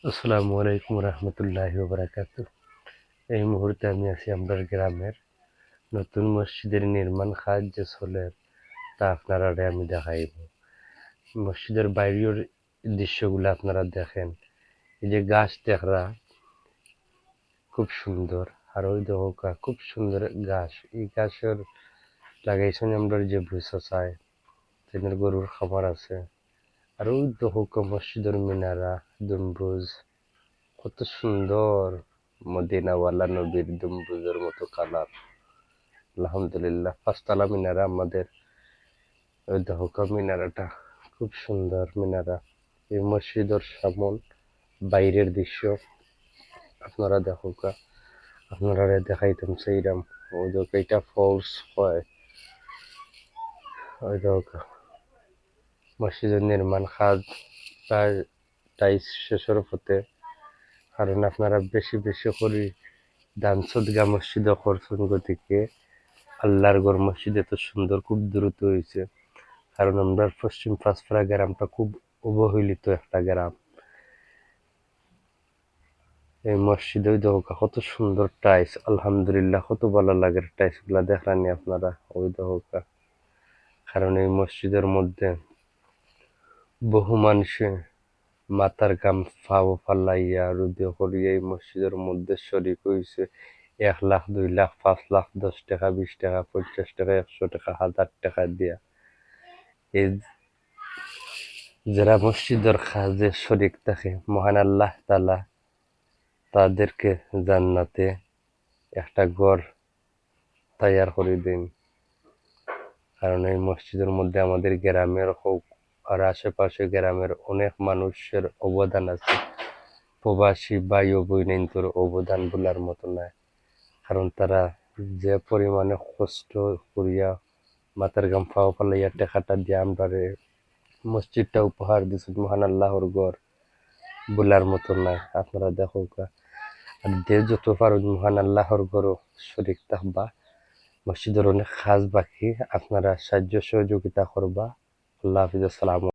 আসসালামু আলাইকুম রহমতুল্লাহি ওবারাকাতু। এই মুহূর্তে আমি আছি আমরা গ্রামের নতুন মসজিদের নির্মাণ কাজ যে চলে তা আপনারা আমি দেখাইব। মসজিদের বাইরের দৃশ্যগুলো আপনারা দেখেন। এই যে গাছ দেখরা খুব সুন্দর, আর ওই দেখা খুব সুন্দর গাছ। এই গাছের লাগাইছেন আমরা যে ভুসা চায় তেমন গরুর খামার আছে। আর ওই দেখা মসজিদের মিনারা গম্বুজ কত সুন্দর, মদিনাওয়ালা নবীর গম্বুজের মতো কালার। আলহামদুলিল্লাহ, পাঁচতলা মিনারা আমাদের। ওই দহকা মিনারাটা খুব সুন্দর মিনারা। এই মসজিদের সামন বাইরের দৃশ্য আপনারা দেখোকা, আপনারা দেখাইতাম সেইরাম। ওই দেখো এটা ফলস হয়। ওই দেখো মসজিদের নির্মাণ কাজ প্রায় টাইস শেষের পথে। কারণ আপনারা বেশি বেশি করে দান সদগা মসজিদে করছেন, গতিকে আল্লাহর ঘর মসজিদ এত সুন্দর খুব দ্রুত হয়েছে। কারণ আমরা পশ্চিম পাঁচপাড়া গ্রামটা খুব অবহেলিত একটা গ্রাম। এই মসজিদে দেখা কত সুন্দর টাইস, আলহামদুলিল্লাহ কত ভালো লাগে টাইস গুলা দেখলানি আপনারা। ওই দেখা কারণ এই মসজিদের মধ্যে বহু মানুষে মাথার গাম ফাও ফালাইয়া রুদে করিয়া এই মসজিদের মধ্যে শরিক হয়েছে। 1 লাখ 2 লাখ 5 লাখ 10 টাকা 20 টাকা 50 টাকা 100 টাকা 1000 টাকা দিয়া। এই যারা মসজিদের কাজে শরিক থাকে, মহান আল্লাহ তাআলা তাদেরকে জান্নাতে একটা ঘর তৈয়ার করে দিন। কারণ এই মসজিদের মধ্যে আমাদের গ্রামের হোক আর আশেপাশে গ্রামের অনেক মানুষের অবদান আছে। প্রবাসী ভাই ও বোনেদের অবদান বলার মতো নয়। কারণ তারা যে পরিমাণে কষ্ট করিয়া মাথার গাম ফাও ফালাইয়া টাকাটা দিয়ে আমরা মসজিদটা উপহার দিচ্ছি, মহান আল্লাহর ঘর বলার মতো নয়। আপনারা দেখো আর যে যত পারো মহান আল্লাহর ঘরও শরীক থাকবা। মসজিদের অনেক কাজ বাকি, আপনারা সাহায্য সহযোগিতা করবা। আল্লাহ হাফিজ, আসসালাম।